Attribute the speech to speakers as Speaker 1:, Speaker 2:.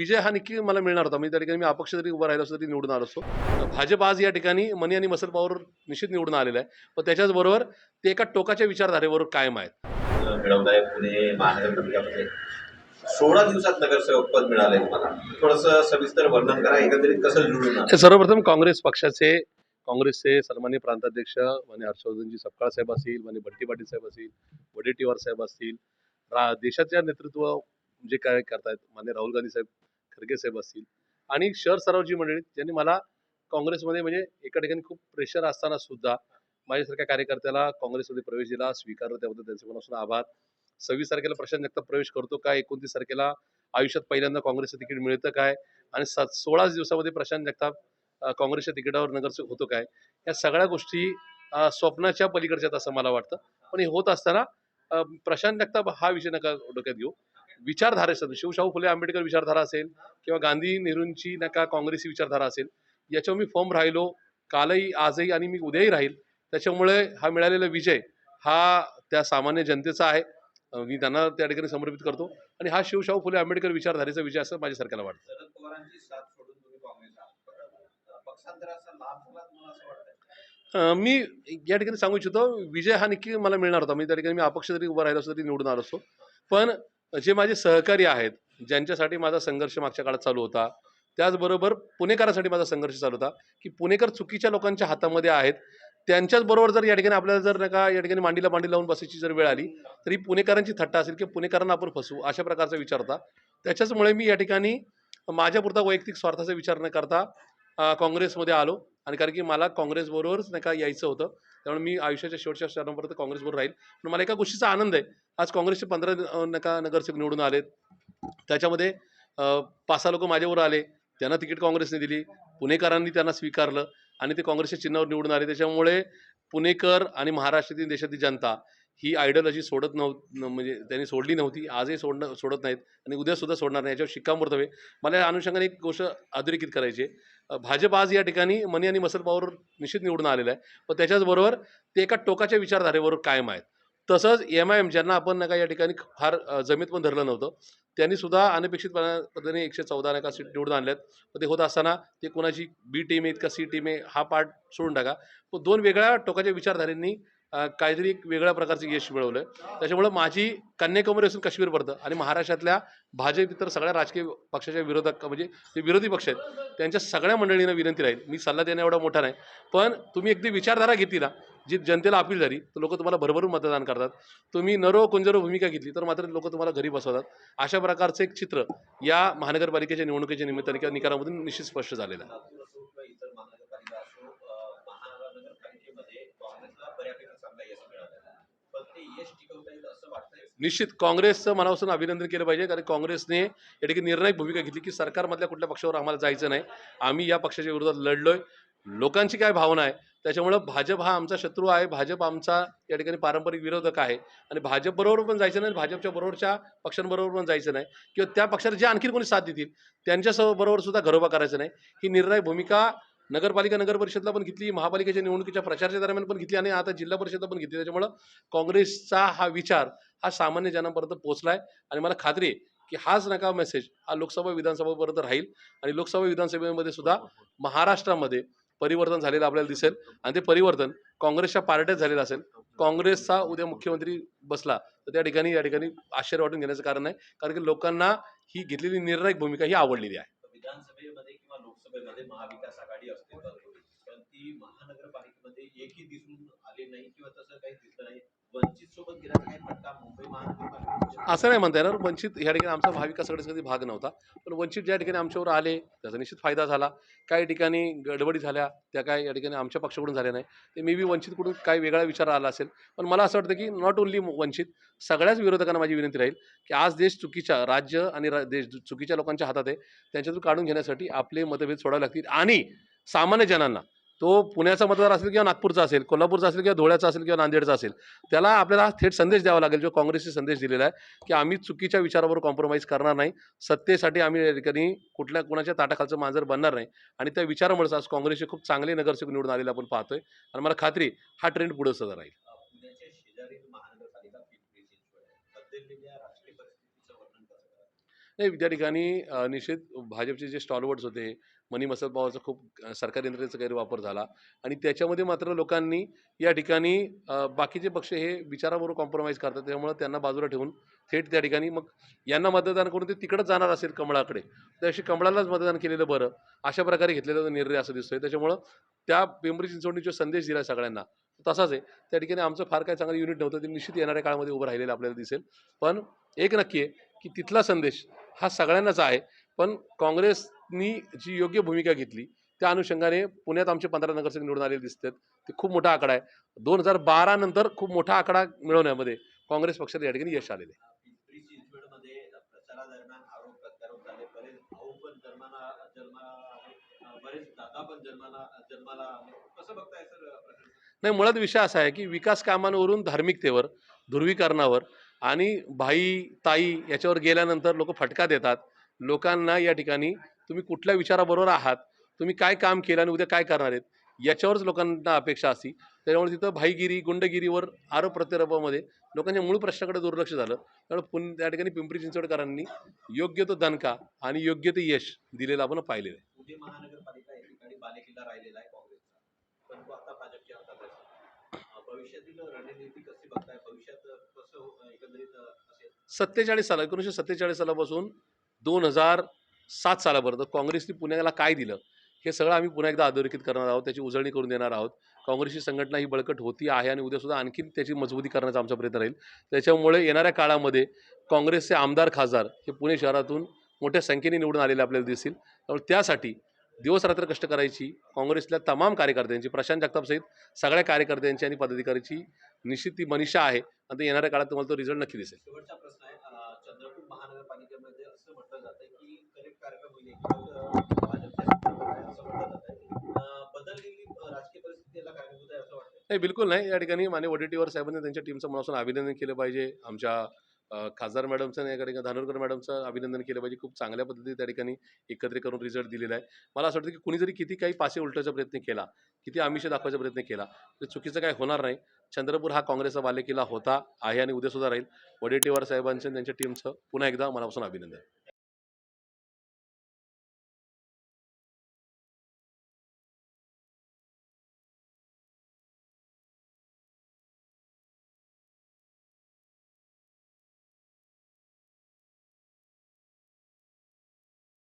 Speaker 1: विजय हा नक्की मला मिळणार होता. म्हणजे त्या ठिकाणी मी अपक्ष जरी उभा राहिलो असतो तरी निवडून आलो असतो. भाजप आज या ठिकाणी मनी आणि मसल पॉवर निश्चित निवडून आलेला आहे. पण त्याच्याचबरोबर ते एका टोकाच्या विचारधारेवर कायम आहेत.
Speaker 2: मिळवलंय पुणे महानगरपालिकामध्ये 16 दिवसात नगरसेवक पद मिळाले तुम्हाला. थोडंसं सविस्तर वर्णन करा, एकंदरीत कसं निवडून आलं?
Speaker 1: सर्वप्रथम काँग्रेसचे सन्माननीय प्रांताध्यक्ष माननीय हर्षवर्धनजी सपकाळ साहेब असतील, माननीय बंटी पाटील साहेब असतील, वडेट्टीवार साहेब असतील, देशाच्या नेतृत्व जे काय करतायत माननीय राहुल गांधी साहेब, खरगे साहेब असतील आणि शहर सरावजी मंडळी ज्यांनी मला काँग्रेसमध्ये म्हणजे एका ठिकाणी खूप प्रेशर असताना सुद्धा माझ्यासारख्या कार्यकर्त्याला काँग्रेसमध्ये प्रवेश दिला, स्वीकारलं, त्याबद्दल त्यांचे मनापासून आभार. 26 तारखेला प्रशांत जगताप प्रवेश करतो काय, 29 तारखेला आयुष्यात पहिल्यांदा काँग्रेसचं तिकीट मिळतं काय आणि 16 दिवसामध्ये प्रशांत जगताप काँग्रेसच्या तिकिटावर नगरसेवक होतो काय, या सगळ्या गोष्टी स्वप्नाच्या पलीकडच्या असं मला वाटतं. पण हे होत असताना प्रशांत जगताप हा विषय नका डोक्यात घेऊ. विचारधारेसह शिवशाहू फुले आंबेडकर विचारधारा असेल किंवा गांधी नेहरूंची नका काँग्रेसी विचारधारा असेल, याच्यावर मी फॉर्म राहिलो कालही आजही आणि मी उद्याही राहील. त्याच्यामुळे हा मिळालेला विजय हा त्या सामान्य जनतेचा आहे. मी त्यांना त्या ठिकाणी समर्पित करतो आणि हा शिवशाहू फुले आंबेडकर विचारधारेचा विजय असं माझ्या सरकारला वाटतं.
Speaker 2: शरद पवारांची साथ सोडून तुम्ही काँग्रेसला पक्षांतराचा लाभ झाला तुम्हाला असं वाटतं?
Speaker 1: मी या ठिकाणी सांगू इच्छितो, विजय हा नक्की मला मिळणार होता. म्हणजे त्या ठिकाणी मी अपक्ष जरी उभा राहिलो असतो तरी निवडून आलो असतो. पण जे माझे सहकारी आहेत, ज्यांच्यासाठी माझा संघर्ष मागच्या काळात चालू होता, त्याचबरोबर पुणेकरांसाठी माझा संघर्ष चालू होता, की पुणेकर चुकीच्या लोकांच्या हातामध्ये आहेत. त्यांच्याच बरोबर जर या ठिकाणी आपल्याला जर नका या ठिकाणी मांडीला मांडी लावून बसायची जर वेळ आली, तरी पुणेकरांची थट्टा असेल किंवा पुणेकरांना आपण फसवू अशा प्रकारचा विचार होता. त्याच्याचमुळे मी या ठिकाणी माझ्यापुरता वैयक्तिक स्वार्थाचा विचार न करता काँग्रेसमध्ये आलो आणि कारण की मला काँग्रेसबरोबरच नका यायचं होतं. त्यामुळे मी आयुष्याच्या शेवटच्या क्षणापर्यंत काँग्रेसबरोबर राहील. पण मला एका गोष्टीचा आनंद आहे. आज काँग्रेसचे 15 नगरसेवक निवडून आलेत. त्याच्यामध्ये 5-6 लोकं माझ्याबरोबर आले. त्यांना तिकीट काँग्रेसने दिली. पुणेकरांनी त्यांना स्वीकारलं आणि ते काँग्रेसच्या चिन्हावर निवडून आले. त्याच्यामुळे पुणेकर आणि महाराष्ट्रातील देशातील जनता ही आयडिओलॉजी सोडत म्हणजे त्यांनी सोडली नव्हती. आजही सोडत नाहीत आणि उद्यासुद्धा सोडणार नाही. याच्यावर शिक्कामोर्तब आहे. मला या अनुषंगाने एक गोष्ट अधोरेखित करायची आहे. भाजप आज या ठिकाणी मनी आणि मसल पॉवर निश्चित निवडून आलेला आहे. पण त्याच्याचबरोबर ते एका टोकाच्या विचारधारेवर कायम आहेत. तसंच MIM ज्यांना आपण नका या ठिकाणी फार जमीत पण धरलं नव्हतं, त्यांनी सुद्धा अनपेक्षित पद्धतीने 114 नका सीट निवडून आणल्यात. पण ते होत असताना ते कोणाची बी टीम आहे का सी टीम आहे हा पार्ट सोडून टाका. पण 2 वेगळ्या टोकाच्या विचारधारेंनी काहीतरी एक वेगळ्या प्रकारचं यश मिळवलं. त्याच्यामुळं माझी कन्याकुमारी असून काश्मीर पडतं आणि महाराष्ट्रातल्या भाजप इतर सगळ्या राजकीय पक्षाच्या विरोधक म्हणजे जे विरोधी पक्ष आहेत त्यांच्या सगळ्या मंडळींना विनंती राहील. मी सल्ला देणं एवढा मोठा नाही, पण तुम्ही अगदी विचारधारा घेतली ना, जी जनतेला अपील झाली, तर लोकं तुम्हाला भरभरून मतदान करतात. तुम्ही नरो कुंजरो भूमिका घेतली तर मात्र लोकं तुम्हाला घरी बसवतात. अशा प्रकारचं एक चित्र या महानगरपालिकेच्या निवडणुकीच्या निमित्ताने किंवा निकालामधून निश्चित स्पष्ट झालेलं आहे.
Speaker 2: लातूर असो किंवा इतर महानगरपालिका असो, महानगरपालिकेमध्ये काँग्रेसला बऱ्यापैकी चांगलं यश मिळालं. पण ते यश टिकवता येईल असं वाटतंय?
Speaker 1: निश्चित काँग्रेसचं मनापासून अभिनंदन केलं पाहिजे, कारण काँग्रेसने या ठिकाणी निर्णायक भूमिका घेतली की सरकारमधल्या कुठल्या पक्षावर आम्हाला जायचं नाही. आम्ही या पक्षाच्या विरोधात लढलोय. लोकांची काय भावना आहे त्याच्यामुळं भाजप हा आमचा शत्रू आहे, भाजप आमचा या ठिकाणी पारंपरिक विरोधक आहे आणि भाजपबरोबर पण जायचं नाही, भाजपच्या बरोबरच्या पक्षांबरोबर पण जायचं नाही किंवा त्या पक्षाला जे आणखी कोणी साथ देतील त्यांच्या बरोबर सुद्धा घरोबा करायचं नाही. ही निर्णायक भूमिका नगरपालिका नगर परिषदला पण घेतली, महापालिकेच्या निवडणुकीच्या प्रचाराच्या दरम्यान पण घेतली आणि आता जिल्हा परिषदला पण घेतली. त्याच्यामुळं काँग्रेसचा हा विचार हा सामान्य जनापर्यंत पोहोचलाय आणि मला खात्री आहे की हाच नका मेसेज हा लोकसभा विधानसभापर्यंत राहील आणि लोकसभा विधानसभेमध्ये सुद्धा महाराष्ट्रामध्ये परिवर्तन झालेलं आपल्याला दिसेल आणि ते परिवर्तन काँग्रेसच्या पार्ट्यात झालेलं असेल. काँग्रेसचा उद्या मुख्यमंत्री बसला तर त्या ठिकाणी आश्चर्य वाटून घेण्याचं कारण नाही, कारण की लोकांना ही घेतलेली निर्णायक भूमिका ही आवडलेली आहे.
Speaker 2: विधानसभेमध्ये किंवा लोकसभेमध्ये महाविकास आघाडी अस्तित्वात होती, पण ती महानगरपालिकेमध्ये एकही दिसून आले नाही किंवा तसं काही दिसलं नाही. वंचित सोबत गेला काय फटका मुंबई महानगरपालिकेच्या?
Speaker 1: असं नाही म्हणता येणार. वंचित या ठिकाणी आमचा महाविकास आघाडीचा कधी भाग नव्हता. पण वंचित ज्या ठिकाणी आमच्यावर आले त्याचा निश्चित फायदा झाला. काही ठिकाणी गडबडी झाल्या त्या काय या ठिकाणी आमच्या पक्षाकडून झाल्या नाही. ते मे बी वंचितकडून काही वेगळा विचार आला असेल. पण मला असं वाटतं की नॉट ओन्ली वंचित, सगळ्याच विरोधकांना माझी विनंती राहील की आज देश चुकीच्या राज्य आणि देश चुकीच्या लोकांच्या हातात आहे. त्यांच्यातून काढून घेण्यासाठी आपले मतभेद सोडावे लागतील आणि सामान्य जनांना, तो पुण्याचा मतदार असेल किंवा नागपूरचा असेल, कोल्हापूरचा असेल किंवा धुळ्याचा असेल किंवा नांदेडचा असेल, त्याला आपल्याला थेट संदेश द्यावा लागेल, जो काँग्रेसने संदेश दिलेला आहे की आम्ही चुकीच्या विचारावर कॉम्प्रोमाइज करणार नाही. सत्तेसाठी आम्ही या ठिकाणी कुणाच्या ताटाखालचं मांजर बनणार नाही आणि त्या विचारामुळेच आज काँग्रेसचे खूप चांगले नगरसेवक निवडून आलेले आपण पाहतोय आणि मला खात्री हा ट्रेंड पुढे सुद्धा राहील.
Speaker 2: पुण्याच्या शेजारील महानगरपालिका पिंपरी चिंचवड आहे. बदललेल्या राजकीय परिस्थितीचं वर्णन कसं कराल?
Speaker 1: नाही त्या ठिकाणी निश्चित भाजपचे जे स्टॉलवर्ड्स होते, मनी मसल पॉवरचा खूप सरकारी यंत्रणेचा गैरवापर झाला आणि त्याच्यामध्ये मात्र लोकांनी या ठिकाणी बाकीचे पक्ष हे विचाराबरोबर कॉम्प्रोमाइज करतात. त्यामुळे त्यांना बाजूला ठेवून थेट त्या ठिकाणी मग यांना मतदान करून ते तिकडंच जाणार असेल कमळाकडे, तर अशी कमळालाच मतदान केलेलं बरं, अशा प्रकारे घेतलेला निर्णय असं दिसतोय. त्याच्यामुळं त्या पिंपरी चिंचवडने जो संदेश दिला सगळ्यांना तसाच आहे. त्या ठिकाणी आमचं फार काही चांगलं युनिट नव्हतं, ते निश्चित येणाऱ्या काळामध्ये उभं राहिलेलं आपल्याला दिसेल. पण एक नक्की आहे की तिथला संदेश हा सगळ्यांनाच आहे. पण काँग्रेसनी जी योग्य भूमिका घेतली त्या अनुषंगाने पुण्यात आमचे 15 नगरसेवक निवडून आलेले दिसतात. ते खूप मोठा आकडा आहे. 2012 नंतर खूप मोठा आकडा मिळवण्यामध्ये काँग्रेस पक्षाला या ठिकाणी यश आलेलं आहे.
Speaker 2: पिंपरी चिंचवडमध्ये प्रचारादरम्यान आरोप प्रत्यारोप झाले. बरेच भाऊ पण जन्माला आले. बरेच दादा पण जन्माला आले. कसं बघताय सर प्रकरण?
Speaker 1: नाही, मुळात विषय असा आहे की विकास कामांवरून धार्मिकतेवर, ध्रुवीकरणावर आणि भाई, ताई याच्यावर गेल्यानंतर लोकं फटका देतात. लोकांना या ठिकाणी तुम्ही कुठल्या विचाराबरोबर आहात, तुम्ही काय काम केलं आणि उद्या काय करणार आहेत, याच्यावरच लोकांना अपेक्षा असते. त्याच्यामुळे तिथं भाईगिरी, गुंडगिरीवर आरोप प्रत्यारोपामध्ये लोकांच्या मूळ प्रश्नाकडे दुर्लक्ष झालं. त्यामुळे त्या ठिकाणी पिंपरी चिंचवडकरांनी योग्य तो दणका आणि योग्य ते यश दिलेलं आपण पाहिलेलं आहे.
Speaker 2: पुणे महानगरपालिका एकीकडे बालेकिल्ला राहिलेला आहे काँग्रेसचा, पण तो आता भाजपच्या हातात आहे. भविष्यातील रणनीती कशी बघताय? भविष्यात कसं एकंदरीत असेल?
Speaker 1: 1947 सालापासून 2007 सालापर्यंत काँग्रेसने पुण्याला काय दिलं हे सगळं आम्ही पुन्हा एकदा अधोरेखित करणार आहोत, त्याची उजळणी करून देणार आहोत. काँग्रेसची संघटना ही बळकट होती आहे आणि उद्यासुद्धा आणखी त्याची मजबूती करण्याचा आमचा प्रयत्न राहील. त्याच्यामुळे येणाऱ्या काळामध्ये काँग्रेसचे आमदार खासदार हे पुणे शहरातून मोठ्या संख्येने निवडून आलेले आपल्याला दिसतील. त्यामुळे त्यासाठी दिवसरात्र कष्ट करायची काँग्रेसल्या तमाम कार्यकर्त्यांची, प्रशांत जगतापसहित सगळ्या कार्यकर्त्यांची आणि पदाधिकाऱ्यांची निश्चित ती मनिषा आहे आणि ते येणाऱ्या काळात तुम्हाला तो रिझल्ट नक्की दिसेल.
Speaker 2: शेवटचा प्रश्न आहे. चंद्रपूर महानगरपालिकेमध्ये असं म्हटलं जातंय की करेक्ट कार्यक्रम होईल एकमत भाजपच्या नेतृत्वात आहे असं म्हटलं जातंय. बदललेली राजकीय परिस्थिती याला कारणीभूत आहे असं वाटतंय?
Speaker 1: नाही, बिलकुल नाही. या ठिकाणी माननीय वडेट्टीवार साहेबांनी त्यांच्या टीमचं मनापासून अभिनंदन केलं पाहिजे. आमच्या खासदार मॅडमचं आणि या ठिकाणी धानोरकर मॅडमचं अभिनंदन केलं पाहिजे. खूप चांगल्या पद्धतीने त्या ठिकाणी एकत्रित करून रिझल्ट दिलेला आहे. मला असं वाटतं की कुणी जरी किती काही पासे उलटायचा प्रयत्न केला, किती आमिष दाखवायचा प्रयत्न केला, तर चुकीचं काही होणार नाही. चंद्रपूर हा काँग्रेसचा बालेकिल्ला होता, आहे आणि उद्यासुद्धा राहील. वडेट्टीवार साहेबांचं आणि त्यांच्या टीमचं पुन्हा एकदा मनापासून अभिनंदन.